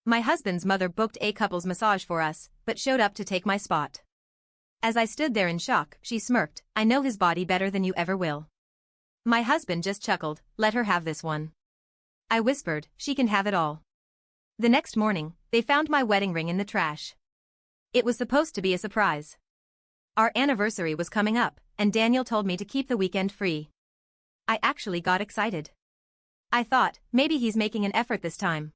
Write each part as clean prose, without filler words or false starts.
My husband's mother booked a couple's massage for us, but showed up to take my spot. As I stood there in shock, she smirked, "I know his body better than you ever will." My husband just chuckled, "Let her have this one." I whispered, "She can have it all." The next morning, they found my wedding ring in the trash. It was supposed to be a surprise. Our anniversary was coming up, and Daniel told me to keep the weekend free. I actually got excited. I thought, maybe he's making an effort this time.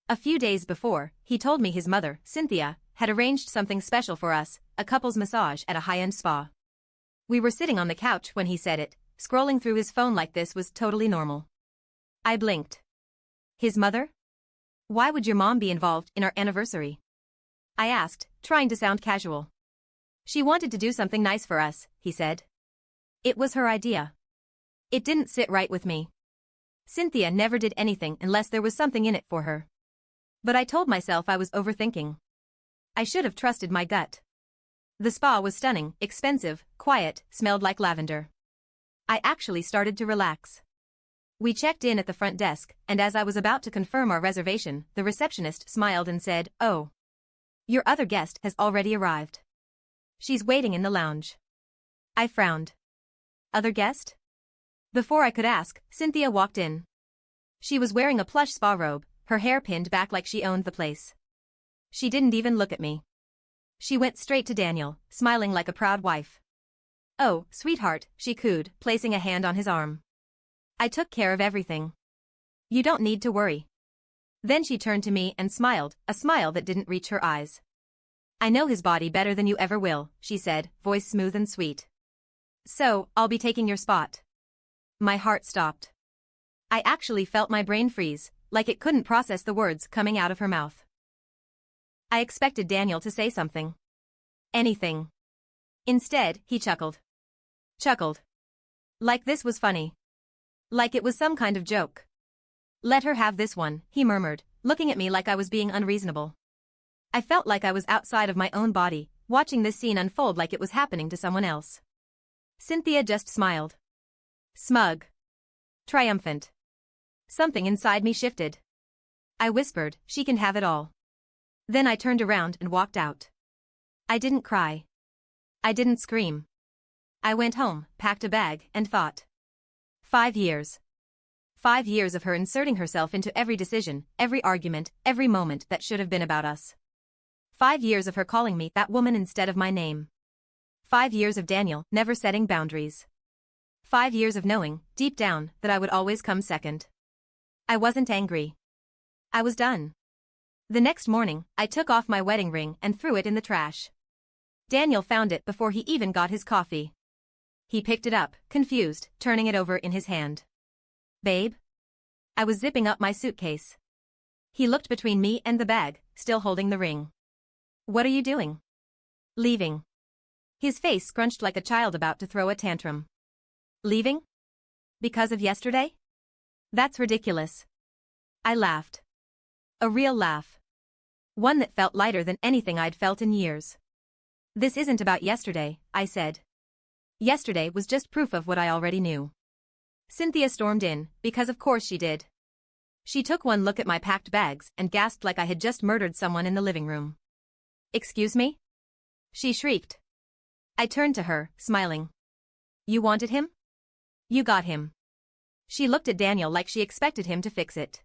A few days before, he told me his mother, Cynthia, had arranged something special for us, a couple's massage at a high-end spa. We were sitting on the couch when he said it. Scrolling through his phone like this was totally normal. I blinked. His mother? Why would your mom be involved in our anniversary? I asked, trying to sound casual. She wanted to do something nice for us, he said. It was her idea. It didn't sit right with me. Cynthia never did anything unless there was something in it for her. But I told myself I was overthinking. I should have trusted my gut. The spa was stunning, expensive, quiet, smelled like lavender. I actually started to relax. We checked in at the front desk, and as I was about to confirm our reservation, the receptionist smiled and said, "Oh. Your other guest has already arrived. She's waiting in the lounge." I frowned. Other guest? Before I could ask, Cynthia walked in. She was wearing a plush spa robe, her hair pinned back like she owned the place. She didn't even look at me. She went straight to Daniel, smiling like a proud wife. "Oh, sweetheart," she cooed, placing a hand on his arm. "I took care of everything. You don't need to worry." Then she turned to me and smiled, a smile that didn't reach her eyes. "I know his body better than you ever will," she said, voice smooth and sweet. "So, I'll be taking your spot." My heart stopped. I actually felt my brain freeze, like it couldn't process the words coming out of her mouth. I expected Daniel to say something. Anything. Instead, he chuckled. Chuckled. Like this was funny. Like it was some kind of joke. "Let her have this one," he murmured, looking at me like I was being unreasonable. I felt like I was outside of my own body, watching this scene unfold like it was happening to someone else. Cynthia just smiled. Smug. Triumphant. Something inside me shifted. I whispered, "She can have it all." Then I turned around and walked out. I didn't cry. I didn't scream. I went home, packed a bag, and thought. 5 years. 5 years of her inserting herself into every decision, every argument, every moment that should have been about us. 5 years of her calling me that woman instead of my name. 5 years of Daniel never setting boundaries. 5 years of knowing, deep down, that I would always come second. I wasn't angry. I was done. The next morning, I took off my wedding ring and threw it in the trash. Daniel found it before he even got his coffee. He picked it up, confused, turning it over in his hand. "Babe?" I was zipping up my suitcase. He looked between me and the bag, still holding the ring. "What are you doing?" "Leaving." His face scrunched like a child about to throw a tantrum. "Leaving? Because of yesterday? That's ridiculous." I laughed. A real laugh. One that felt lighter than anything I'd felt in years. "This isn't about yesterday," I said. Yesterday was just proof of what I already knew. Cynthia stormed in, because of course she did. She took one look at my packed bags and gasped like I had just murdered someone in the living room. "Excuse me?" she shrieked. I turned to her, smiling. "You wanted him? You got him." She looked at Daniel like she expected him to fix it.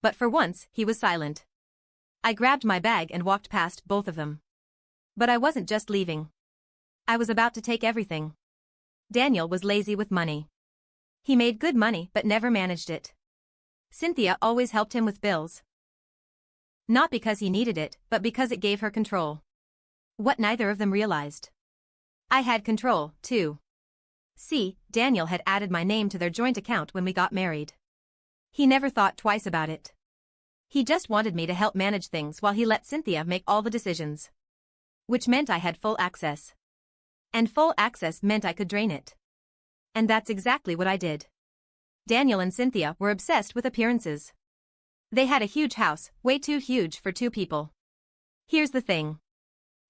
But for once, he was silent. I grabbed my bag and walked past both of them. But I wasn't just leaving. I was about to take everything. Daniel was lazy with money. He made good money but never managed it. Cynthia always helped him with bills. Not because he needed it, but because it gave her control. What neither of them realized. I had control, too. See, Daniel had added my name to their joint account when we got married. He never thought twice about it. He just wanted me to help manage things while he let Cynthia make all the decisions. Which meant I had full access. And full access meant I could drain it. And that's exactly what I did. Daniel and Cynthia were obsessed with appearances. They had a huge house, way too huge for 2 people. Here's the thing.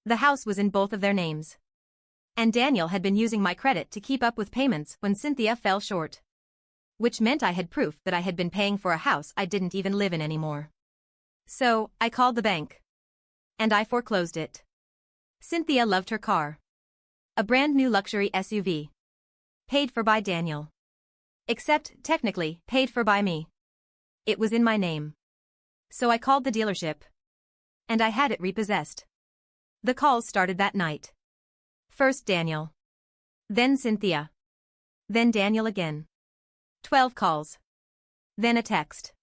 The house was in both of their names. And Daniel had been using my credit to keep up with payments when Cynthia fell short. Which meant I had proof that I had been paying for a house I didn't even live in anymore. So, I called the bank. And I foreclosed it. Cynthia loved her car. A brand new luxury SUV. Paid for by Daniel. Except, technically, paid for by me. It was in my name. So I called the dealership. And I had it repossessed. The calls started that night. First Daniel. Then Cynthia. Then Daniel again. 12 calls. Then a text.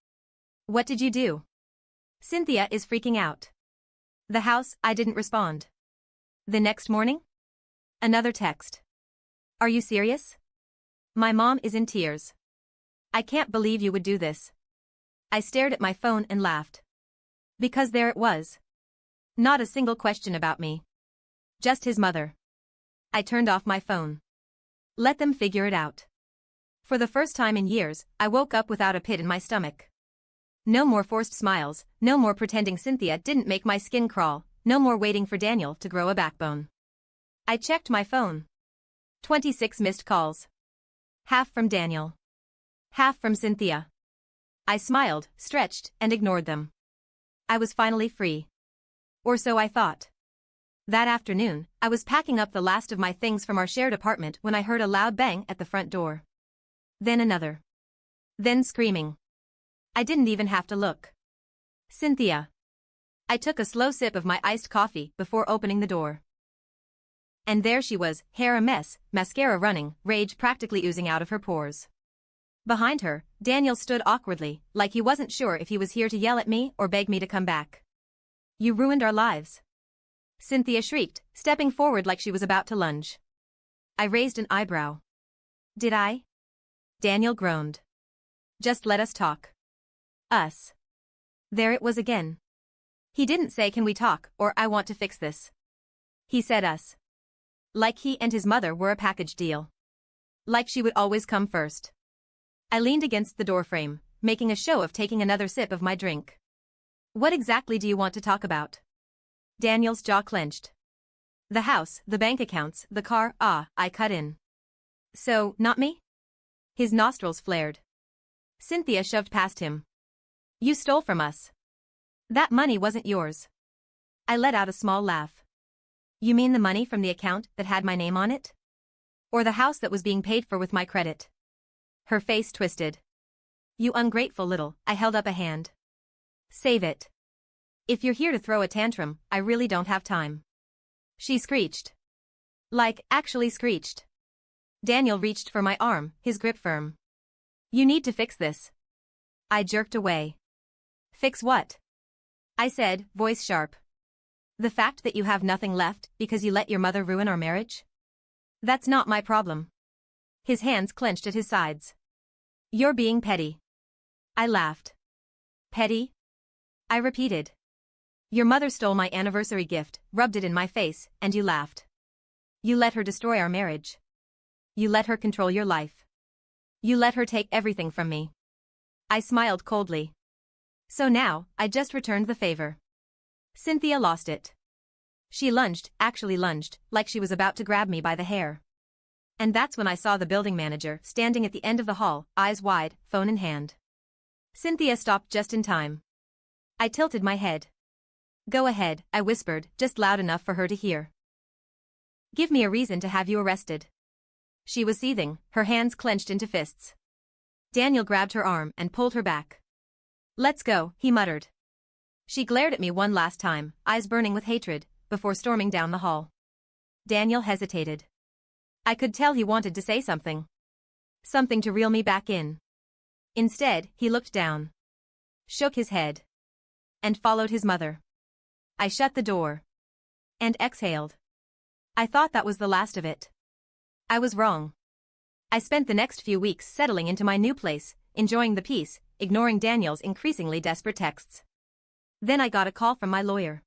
What did you do? Cynthia is freaking out. The house, I didn't respond. The next morning? Another text. Are you serious? My mom is in tears. I can't believe you would do this. I stared at my phone and laughed. Because there it was. Not a single question about me. Just his mother. I turned off my phone. Let them figure it out. For the first time in years, I woke up without a pit in my stomach. No more forced smiles, no more pretending Cynthia didn't make my skin crawl, no more waiting for Daniel to grow a backbone. I checked my phone. 26 missed calls. Half from Daniel. Half from Cynthia. I smiled, stretched, and ignored them. I was finally free. Or so I thought. That afternoon, I was packing up the last of my things from our shared apartment when I heard a loud bang at the front door. Then another. Then screaming. I didn't even have to look. Cynthia. I took a slow sip of my iced coffee before opening the door. And there she was, hair a mess, mascara running, rage practically oozing out of her pores. Behind her, Daniel stood awkwardly, like he wasn't sure if he was here to yell at me or beg me to come back. You ruined our lives. Cynthia shrieked, stepping forward like she was about to lunge. I raised an eyebrow. Did I? Daniel groaned. Just let us talk. Us. There it was again. He didn't say can we talk or I want to fix this. He said us. Like he and his mother were a package deal. Like she would always come first. I leaned against the doorframe, making a show of taking another sip of my drink. What exactly do you want to talk about? Daniel's jaw clenched. The house, the bank accounts, the car, I cut in. So, not me? His nostrils flared. Cynthia shoved past him. You stole from us. That money wasn't yours. I let out a small laugh. You mean the money from the account that had my name on it? Or the house that was being paid for with my credit? Her face twisted. You ungrateful little, I held up a hand. Save it. If you're here to throw a tantrum, I really don't have time. She screeched. Like, actually screeched. Daniel reached for my arm, his grip firm. You need to fix this. I jerked away. Fix what? I said, voice sharp. The fact that you have nothing left because you let your mother ruin our marriage? That's not my problem. His hands clenched at his sides. You're being petty. I laughed. Petty? I repeated. Your mother stole my anniversary gift, rubbed it in my face, and you laughed. You let her destroy our marriage. You let her control your life. You let her take everything from me. I smiled coldly. So now, I just returned the favor. Cynthia lost it. She lunged, actually lunged, like she was about to grab me by the hair. And that's when I saw the building manager standing at the end of the hall, eyes wide, phone in hand. Cynthia stopped just in time. I tilted my head. Go ahead, I whispered, just loud enough for her to hear. Give me a reason to have you arrested. She was seething, her hands clenched into fists. Daniel grabbed her arm and pulled her back. Let's go, he muttered. She glared at me one last time, eyes burning with hatred, before storming down the hall. Daniel hesitated. I could tell he wanted to say something. Something to reel me back in. Instead, he looked down. Shook his head. And followed his mother. I shut the door. And exhaled. I thought that was the last of it. I was wrong. I spent the next few weeks settling into my new place, enjoying the peace, ignoring Daniel's increasingly desperate texts. Then I got a call from my lawyer.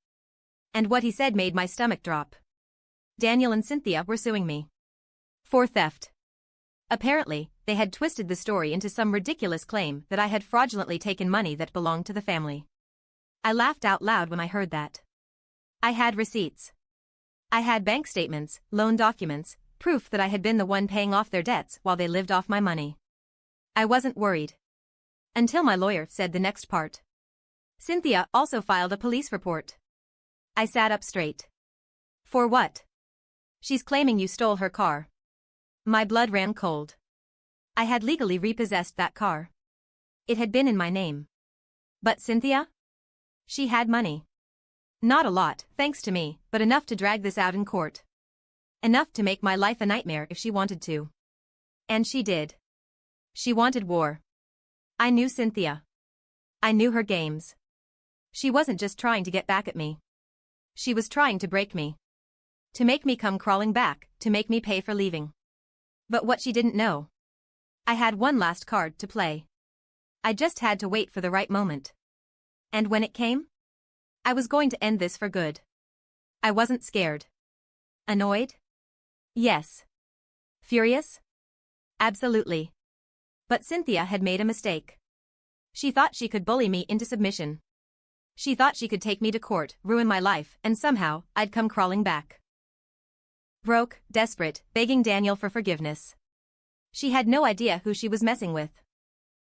And what he said made my stomach drop. Daniel and Cynthia were suing me. For theft. Apparently, they had twisted the story into some ridiculous claim that I had fraudulently taken money that belonged to the family. I laughed out loud when I heard that. I had receipts. I had bank statements, loan documents, proof that I had been the one paying off their debts while they lived off my money. I wasn't worried. Until my lawyer said the next part. Cynthia also filed a police report. I sat up straight. For what? She's claiming you stole her car. My blood ran cold. I had legally repossessed that car. It had been in my name. But Cynthia? She had money. Not a lot, thanks to me, but enough to drag this out in court. Enough to make my life a nightmare if she wanted to. And she did. She wanted war. I knew Cynthia. I knew her games. She wasn't just trying to get back at me. She was trying to break me. To make me come crawling back, to make me pay for leaving. But what she didn't know. I had one last card to play. I just had to wait for the right moment. And when it came? I was going to end this for good. I wasn't scared. Annoyed? Yes. Furious? Absolutely. But Cynthia had made a mistake. She thought she could bully me into submission. She thought she could take me to court, ruin my life, and somehow, I'd come crawling back. Broke, desperate, begging Daniel for forgiveness. She had no idea who she was messing with.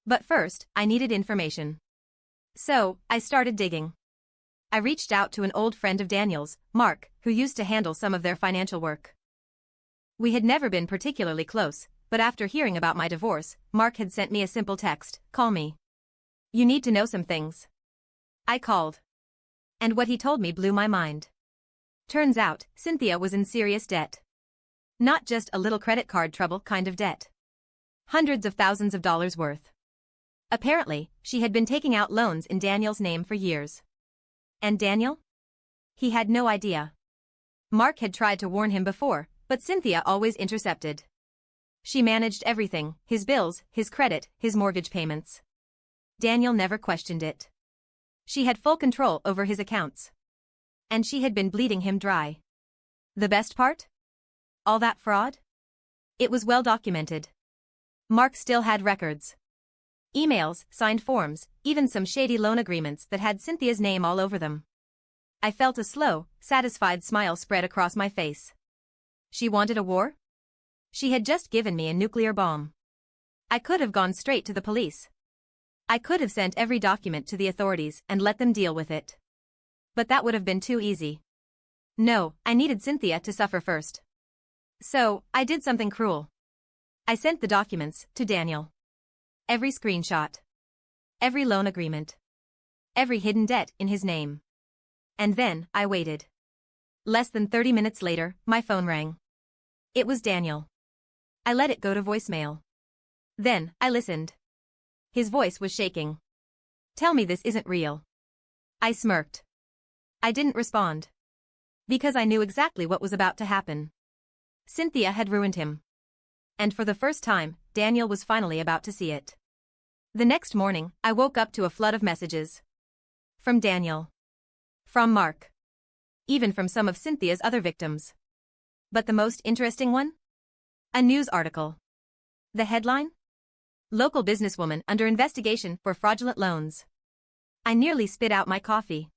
But first, I needed information. So, I started digging. I reached out to an old friend of Daniel's, Mark, who used to handle some of their financial work. We had never been particularly close, but after hearing about my divorce, Mark had sent me a simple text, "Call me. You need to know some things." I called. And what he told me blew my mind. Turns out, Cynthia was in serious debt. Not just a little credit card trouble kind of debt. Hundreds of thousands of dollars worth. Apparently, she had been taking out loans in Daniel's name for years. And Daniel? He had no idea. Mark had tried to warn him before, but Cynthia always intercepted. She managed everything, his bills, his credit, his mortgage payments. Daniel never questioned it. She had full control over his accounts. And she had been bleeding him dry. The best part? All that fraud? It was well documented. Mark still had records. Emails, signed forms, even some shady loan agreements that had Cynthia's name all over them. I felt a slow, satisfied smile spread across my face. She wanted a war? She had just given me a nuclear bomb. I could have gone straight to the police. I could have sent every document to the authorities and let them deal with it. But that would have been too easy. No, I needed Cynthia to suffer first. So, I did something cruel. I sent the documents to Daniel. Every screenshot. Every loan agreement. Every hidden debt in his name. And then, I waited. Less than 30 minutes later, my phone rang. It was Daniel. I let it go to voicemail. Then, I listened. His voice was shaking. "Tell me this isn't real." I smirked. I didn't respond. Because I knew exactly what was about to happen. Cynthia had ruined him. And for the first time, Daniel was finally about to see it. The next morning, I woke up to a flood of messages. From Daniel. From Mark. Even from some of Cynthia's other victims. But the most interesting one? A news article. The headline? Local businesswoman under investigation for fraudulent loans. I nearly spit out my coffee.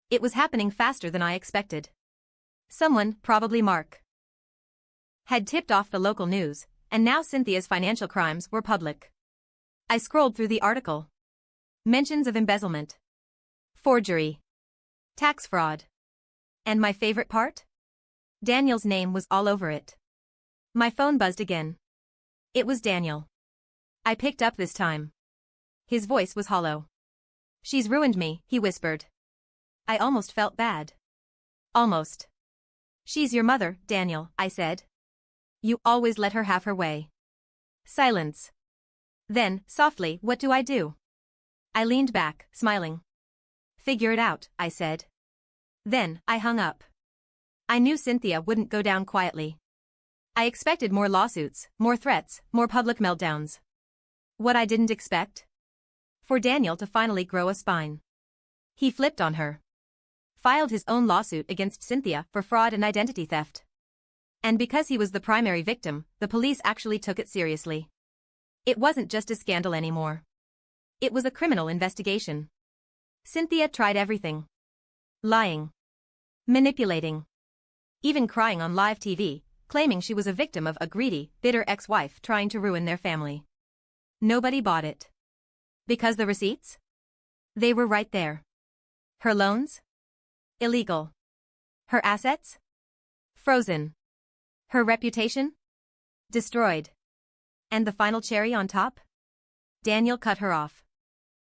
It was happening faster than I expected. Someone, probably Mark, had tipped off the local news, and now Cynthia's financial crimes were public. I scrolled through the article. Mentions of embezzlement, forgery, tax fraud. And my favorite part? Daniel's name was all over it. My phone buzzed again. It was Daniel. I picked up this time. His voice was hollow. "She's ruined me," he whispered. I almost felt bad. Almost. "She's your mother, Daniel," I said. "You always let her have her way." Silence. Then, softly, "What do I do?" I leaned back, smiling. "Figure it out," I said. Then, I hung up. I knew Cynthia wouldn't go down quietly. I expected more lawsuits, more threats, more public meltdowns. What I didn't expect? For Daniel to finally grow a spine. He flipped on her. Filed his own lawsuit against Cynthia for fraud and identity theft. And because he was the primary victim, the police actually took it seriously. It wasn't just a scandal anymore. It was a criminal investigation. Cynthia tried everything. Lying. Manipulating. Even crying on live TV, claiming she was a victim of a greedy, bitter ex-wife trying to ruin their family. Nobody bought it. Because the receipts? They were right there. Her loans? Illegal. Her assets? Frozen. Her reputation? Destroyed. And the final cherry on top? Daniel cut her off.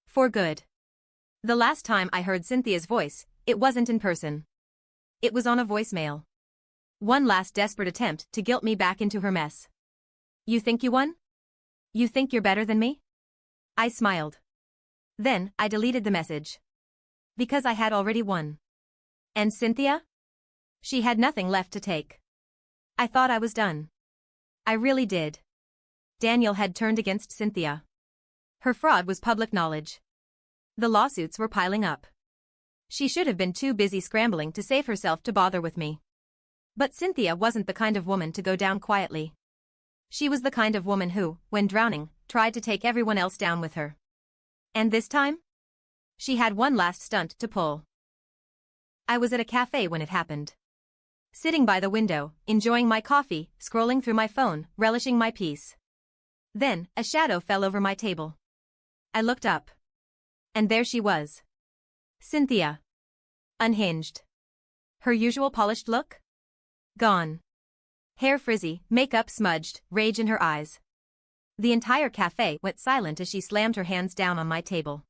For good. The last time I heard Cynthia's voice, it wasn't in person. It was on a voicemail. One last desperate attempt to guilt me back into her mess. You think you won? You think you're better than me? I smiled. Then, I deleted the message. Because I had already won. And Cynthia? She had nothing left to take. I thought I was done. I really did. Daniel had turned against Cynthia. Her fraud was public knowledge. The lawsuits were piling up. She should have been too busy scrambling to save herself to bother with me. But Cynthia wasn't the kind of woman to go down quietly. She was the kind of woman who, when drowning, tried to take everyone else down with her. And this time? She had one last stunt to pull. I was at a cafe when it happened. Sitting by the window, enjoying my coffee, scrolling through my phone, relishing my peace. Then, a shadow fell over my table. I looked up. And there she was. Cynthia. Unhinged. Her usual polished look? Gone. Hair frizzy, makeup smudged, rage in her eyes. The entire cafe went silent as she slammed her hands down on my table.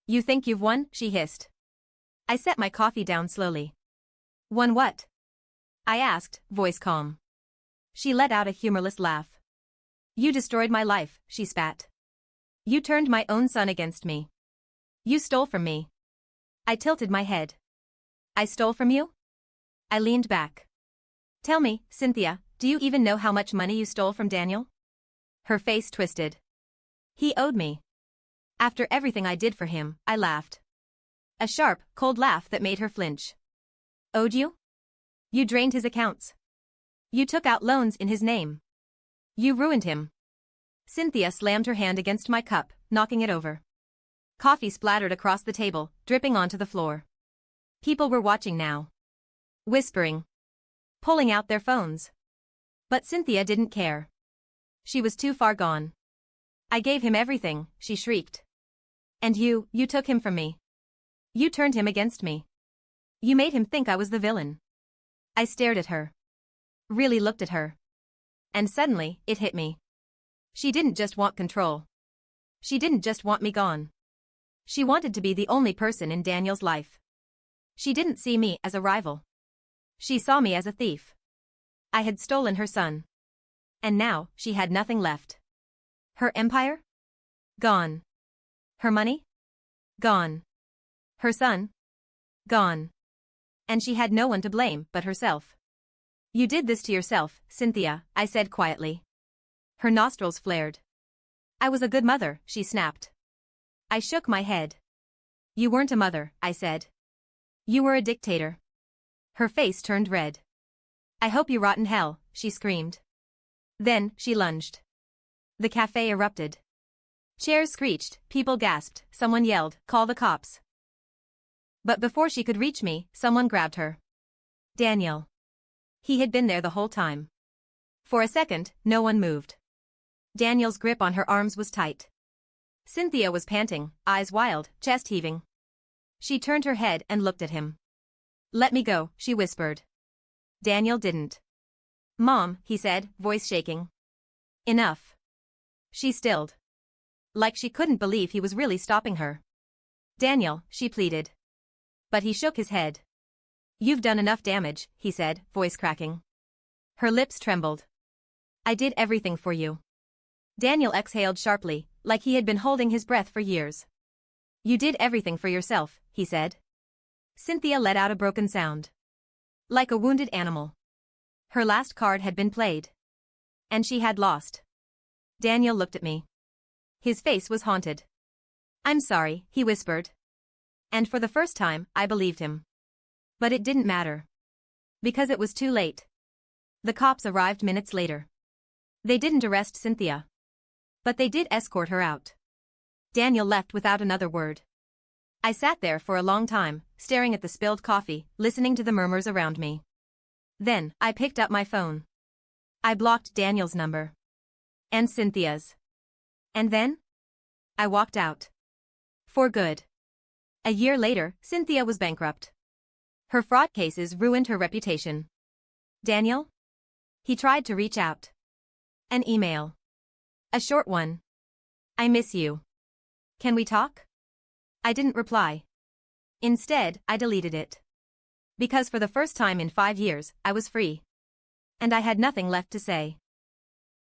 You think you've won? She hissed. I set my coffee down slowly. Won what? I asked, voice calm. She let out a humorless laugh. You destroyed my life, she spat. You turned my own son against me. You stole from me. I tilted my head. I stole from you? I leaned back. Tell me, Cynthia, do you even know how much money you stole from Daniel? Her face twisted. He owed me. After everything I did for him, I laughed. A sharp, cold laugh that made her flinch. Owed you? You drained his accounts. You took out loans in his name. You ruined him. Cynthia slammed her hand against my cup, knocking it over. Coffee splattered across the table, dripping onto the floor. People were watching now. Whispering. Pulling out their phones. But Cynthia didn't care. She was too far gone. I gave him everything, she shrieked. And you took him from me. You turned him against me. You made him think I was the villain. I stared at her. Really looked at her. And suddenly, it hit me. She didn't just want control. She didn't just want me gone. She wanted to be the only person in Daniel's life. She didn't see me as a rival. She saw me as a thief. I had stolen her son. And now, she had nothing left. Her empire? Gone. Her money? Gone. Her son? Gone. And she had no one to blame but herself. You did this to yourself, Cynthia, I said quietly. Her nostrils flared. I was a good mother, she snapped. I shook my head. You weren't a mother, I said. You were a dictator. Her face turned red. I hope you rot in hell, she screamed. Then, she lunged. The cafe erupted. Chairs screeched, people gasped, someone yelled, call the cops. But before she could reach me, someone grabbed her. Daniel. He had been there the whole time. For a second, no one moved. Daniel's grip on her arms was tight. Cynthia was panting, eyes wild, chest heaving. She turned her head and looked at him. Let me go, she whispered. Daniel didn't. Mom, he said, voice shaking. Enough. She stilled. Like she couldn't believe he was really stopping her. Daniel, she pleaded. But he shook his head. You've done enough damage, he said, voice cracking. Her lips trembled. I did everything for you. Daniel exhaled sharply, like he had been holding his breath for years. You did everything for yourself, he said. Cynthia let out a broken sound. Like a wounded animal. Her last card had been played. And she had lost. Daniel looked at me. His face was haunted. I'm sorry, he whispered. And for the first time, I believed him. But it didn't matter. Because it was too late. The cops arrived minutes later. They didn't arrest Cynthia. But they did escort her out. Daniel left without another word. I sat there for a long time, staring at the spilled coffee, listening to the murmurs around me. Then, I picked up my phone. I blocked Daniel's number. And Cynthia's. And then? I walked out. For good. A year later, Cynthia was bankrupt. Her fraud cases ruined her reputation. Daniel? He tried to reach out. An email. A short one. I miss you. Can we talk? I didn't reply. Instead, I deleted it. Because for the first time in 5 years, I was free. And I had nothing left to say.